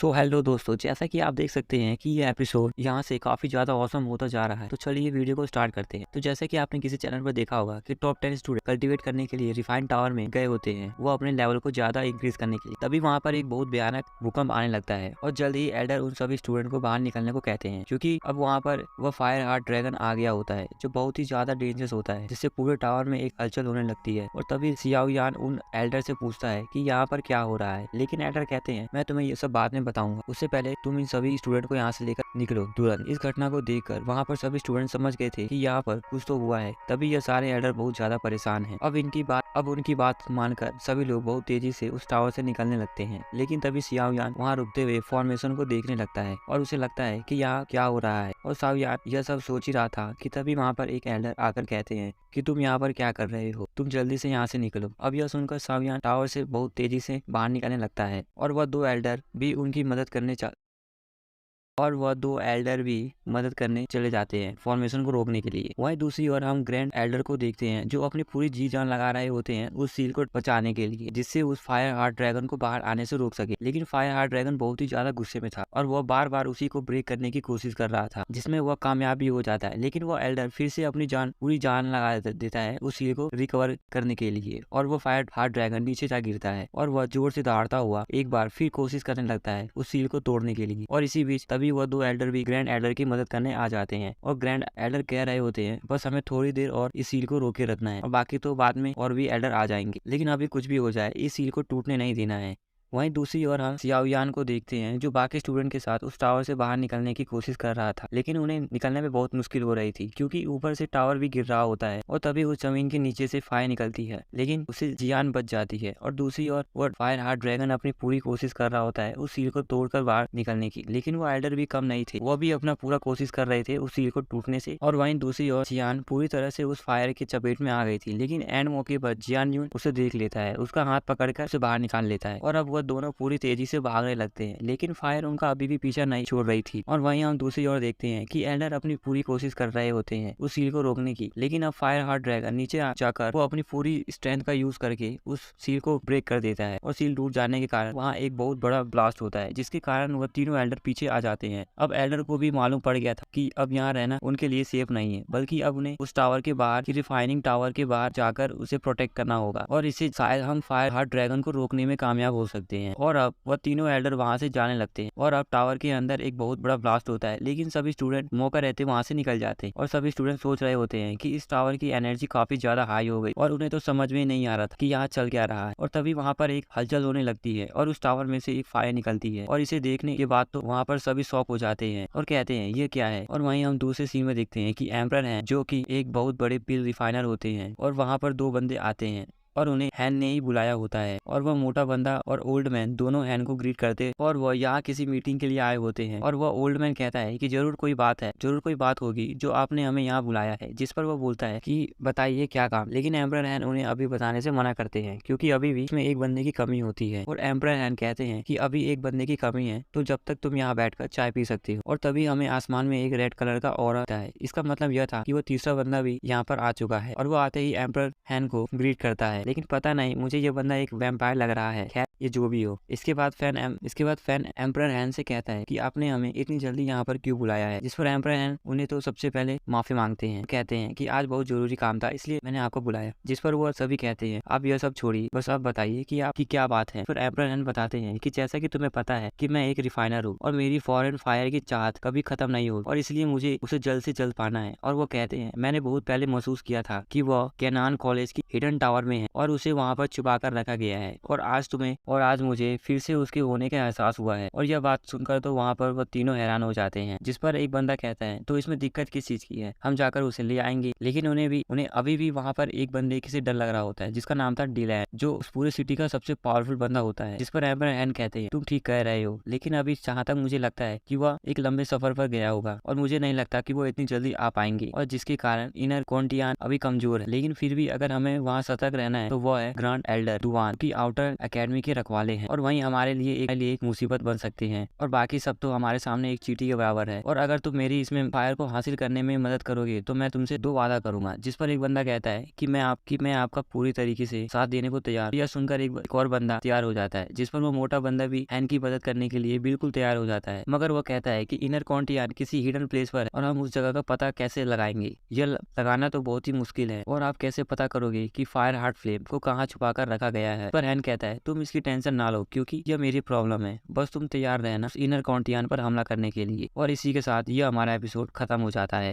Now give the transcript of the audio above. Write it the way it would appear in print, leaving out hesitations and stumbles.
So hello दोस्तों, जैसा कि आप देख सकते हैं कि ये एपिसोड यहाँ से काफी ज्यादा औसम होता जा रहा है। तो चलिए वीडियो को स्टार्ट करते हैं। तो जैसे कि आपने किसी चैनल पर देखा होगा कि टॉप 10 स्टूडेंट कल्टीवेट करने के लिए रिफाइंड टावर में गए होते हैं, वो अपने लेवल को ज्यादा इंक्रीज करने के लिए। तभी वहाँ पर एक बहुत भयानक भूकंप आने लगता है और जल्द ही एल्डर उन सभी स्टूडेंट को बाहर निकलने को कहते हैं, क्योंकि अब वहाँ पर वह फायर हार्ट ड्रैगन आ गया होता है, जो बहुत ही ज्यादा डेंजरस होता है, जिससे पूरे टावर में एक हलचल होने लगती है। और तभी सियाओ यान उन एल्डर से पूछता है कि यहाँ पर क्या हो रहा है, लेकिन एल्डर कहते हैं मैं तुम्हें ये सब बाद में बताऊंगा, उससे पहले तुम इन सभी स्टूडेंट को यहाँ से लेकर निकलो तुरंत। इस घटना को देखकर वहाँ पर सभी स्टूडेंट समझ गए थे कि यहाँ पर कुछ तो हुआ है। तभी ये सारे एल्डर बहुत ज्यादा परेशान हैं। अब उनकी बात मानकर सभी लोग बहुत तेजी से उस टावर से निकलने लगते हैं। लेकिन तभी सियाओ यान वहाँ रुकते हुए फॉर्मेशन को देखने लगता है और उसे लगता है कि यहाँ क्या हो रहा है। और साओ यान यह सब सोच ही रहा था कि तभी वहाँ पर एक एल्डर आकर कहते हैं कि तुम यहाँ पर क्या कर रहे हो, तुम जल्दी से यहाँ से निकलो। अब यह सुनकर साओ यान टावर से बहुत तेजी से बाहर निकलने लगता है और वह दो एल्डर भी मदद करने चले जाते हैं फॉर्मेशन को रोकने के लिए। वहीं दूसरी ओर हम ग्रैंड एल्डर को देखते हैं, जो अपनी पूरी जी जान लगा रहे होते हैं उस सील को बचाने के लिए, जिससे उस फायर हार्ट ड्रैगन को बाहर आने से रोक सके। लेकिन फायर हार्ट ड्रैगन बहुत ही ज्यादा गुस्से में था और वह बार बार उसी को ब्रेक करने की कोशिश कर रहा था, जिसमें वह कामयाब भी हो जाता है। लेकिन वह एल्डर फिर से अपनी पूरी जान लगा देता है उस सील को रिकवर करने के लिए, और वो फायर हार्ट ड्रैगन नीचे जा गिरता है और वह जोर से दौड़ता हुआ एक बार फिर कोशिश करने लगता है उस सील को तोड़ने के लिए। और इसी बीच तभी वह दो एल्डर भी ग्रैंड एल्डर की मदद करने आ जाते हैं और ग्रैंड एल्डर कह रहे होते हैं बस हमें थोड़ी देर और इस सील को रोके रखना है और बाकी तो बाद में और भी एल्डर आ जाएंगे, लेकिन अभी कुछ भी हो जाए इस सील को टूटने नहीं देना है। वहीं दूसरी ओर हम सियाओ यान को देखते हैं, जो बाकी स्टूडेंट के साथ उस टावर से बाहर निकलने की कोशिश कर रहा था, लेकिन उन्हें निकलने में बहुत मुश्किल हो रही थी क्योंकि ऊपर से टावर भी गिर रहा होता है। और तभी उस जमीन के नीचे से फायर निकलती है, लेकिन उसे जियान बच जाती है। और दूसरी ओर वो फायर हार्ट ड्रैगन अपनी पूरी कोशिश कर रहा होता है उस सील को तोड़कर बाहर निकलने की, लेकिन वो एल्डर भी कम नहीं थे, वो भी अपना पूरा कोशिश कर रहे थे उस सील को टूटने से। और वहीं दूसरी ओर जियान पूरी तरह से उस फायर की चपेट में आ गई थी, लेकिन एंड मौके पर जियान यून उसे देख लेता है, उसका हाथ पकड़कर उसे बाहर निकाल लेता है और अब वह दोनों पूरी तेजी से भागने लगते हैं, लेकिन फायर उनका अभी भी पीछा नहीं छोड़ रही थी। और वहीं हम दूसरी ओर देखते हैं कि एल्डर अपनी पूरी कोशिश कर रहे होते हैं उस सील को रोकने की, लेकिन अब फायर हार्ट ड्रैगन नीचे जाकर वो अपनी पूरी स्ट्रेंथ का यूज करके उस सील को ब्रेक कर देता है और सील टूट जाने के कारण वहाँ एक बहुत बड़ा ब्लास्ट होता है, जिसके कारण वह तीनों एल्डर पीछे आ जाते हैं। अब एल्डर को भी मालूम पड़ गया था कि अब यहाँ रहना उनके लिए सेफ नहीं है, बल्कि अब उन्हें उस टावर के बाहर रिफाइनिंग टावर के बाहर जाकर उसे प्रोटेक्ट करना होगा और इससे शायद हम फायर हार्ट ड्रैगन को रोकने में कामयाब हो सकते हैं। और अब वह तीनों एल्डर वहां से जाने लगते हैं और अब टावर के अंदर एक बहुत बड़ा ब्लास्ट होता है, लेकिन सभी स्टूडेंट मौका रहते वहां से निकल जाते हैं और सभी स्टूडेंट सोच रहे होते हैं कि इस टावर की एनर्जी काफी ज्यादा हाई हो गई और उन्हें तो समझ में नहीं आ रहा था कि यहाँ चल क्या रहा है। और तभी वहां पर एक हलचल होने लगती है और उस टावर में से एक फायर निकलती है और इसे देखने के बाद तो वहाँ पर सभी शॉक हो जाते हैं और कहते हैं ये क्या है। और वहीं हम दूसरे सीन में देखते हैं कि एम्परर हैं, जो कि एक बहुत बड़े पिल रिफाइनर होते हैं, और वहाँ पर दो बंदे आते हैं और उन्हें हैन ने ही बुलाया होता है। और वह मोटा बंदा और ओल्ड मैन दोनों हैन को ग्रीट करते और वह यहाँ किसी मीटिंग के लिए आए होते हैं। और वह ओल्ड मैन कहता है कि जरूर कोई बात होगी जो आपने हमें यहाँ बुलाया है, जिस पर वह बोलता है कि बताइए क्या काम। लेकिन एम्परर हैन उन्हें अभी बताने से मना करते हैं क्योंकि अभी भी इसमें एक बंदे की कमी होती है। और एम्परर हैन कहते हैं कि अभी एक बंदे की कमी है, तो जब तक तुम यहाँ बैठकर चाय पी सकती हो। और तभी हमें आसमान में एक रेड कलर का ऑरा आता है। इसका मतलब यह था कि वो तीसरा बंदा भी यहाँ पर आ चुका है और वो आते ही एम्परर हैन को ग्रीट करता है, लेकिन पता नहीं मुझे ये बंदा एक वैम्पायर लग रहा है। खैर ये जो भी हो। इसके बाद फैन एम्परर हैन से कहता है कि आपने हमें इतनी जल्दी यहाँ पर क्यों बुलाया है, जिस पर एम्परर हैन उन्हें तो सबसे पहले माफी मांगते हैं, कहते हैं कि आज बहुत जरूरी काम था इसलिए मैंने आपको बुलाया। जिस पर वो सभी कहते हैं आप यह सब छोड़िए, बस आप बताइए कि आपकी क्या बात है। फिर एम्परर हैन बताते हैं कि जैसा कि तुम्हें पता है कि मैं एक रिफाइनर हूँ और मेरी फॉरेन फायर की चाहत कभी खत्म नहीं होगी और इसलिए मुझे उसे जल्द से जल्द पाना है। और वो कहते हैं मैंने बहुत पहले महसूस किया था कि वह कैनान कॉलेज की हिडन टावर में है और उसे वहाँ पर छुपा कर रखा गया है, और आज मुझे फिर से उसके होने का एहसास हुआ है। और यह बात सुनकर तो वहाँ पर वह तीनों हैरान हो जाते हैं। जिस पर एक बंदा कहता है तो इसमें दिक्कत किस चीज की है, हम जाकर उसे ले आएंगे। लेकिन उन्हें अभी भी वहाँ पर एक बंदे से डर लग रहा होता है जिसका नाम था डिलैन, जो उस पूरे सिटी का सबसे पावरफुल बंदा होता है। जिस पर एम्परर हैन कहते हैं तुम ठीक कह रहे हो, लेकिन अभी जहाँ तक मुझे लगता है कि वह एक लंबे सफर पर गया होगा और मुझे नहीं लगता कि वो इतनी जल्दी आ पाएंगे, और जिसके कारण इनर कॉन्टियान अभी कमजोर है। लेकिन फिर भी अगर हमें वहाँ सतर्क रहना है तो वो है ग्रैंड एल्डर दुआन की आउटर एकेडमी के रखवाले हैं और वहीं हमारे लिए एक मुसीबत बन सकते हैं और बाकी सब तो हमारे सामने एक चींटी के बराबर है। और अगर तुम मेरी इसमें फायर को हासिल करने में मदद करोगे तो मैं तुमसे 2 वादा करूंगा। जिस पर एक बंदा कहता है कि मैं आपका पूरी तरीके से साथ देने को तैयार। यह सुनकर एक और बंदा तैयार हो जाता है, जिस पर वो मोटा बंदा भी हैन की मदद करने के लिए बिल्कुल तैयार हो जाता है। मगर वो कहता है कि इनर कॉन्टियान किसी हिडन प्लेस पर है और हम उस जगह का पता कैसे लगाएंगे। यह लगाना तो बहुत ही मुश्किल है और आप कैसे पता करोगे कि फायर हार्ट फ्लेम को कहाँ छुपा कर रखा गया है। पर हैन कहता है तुम इसकी टेंशन ना लो क्योंकि यह मेरी प्रॉब्लम है, बस तुम तैयार रहना इनर कॉन्टियान पर हमला करने के लिए। और इसी के साथ यह हमारा एपिसोड खत्म हो जाता है।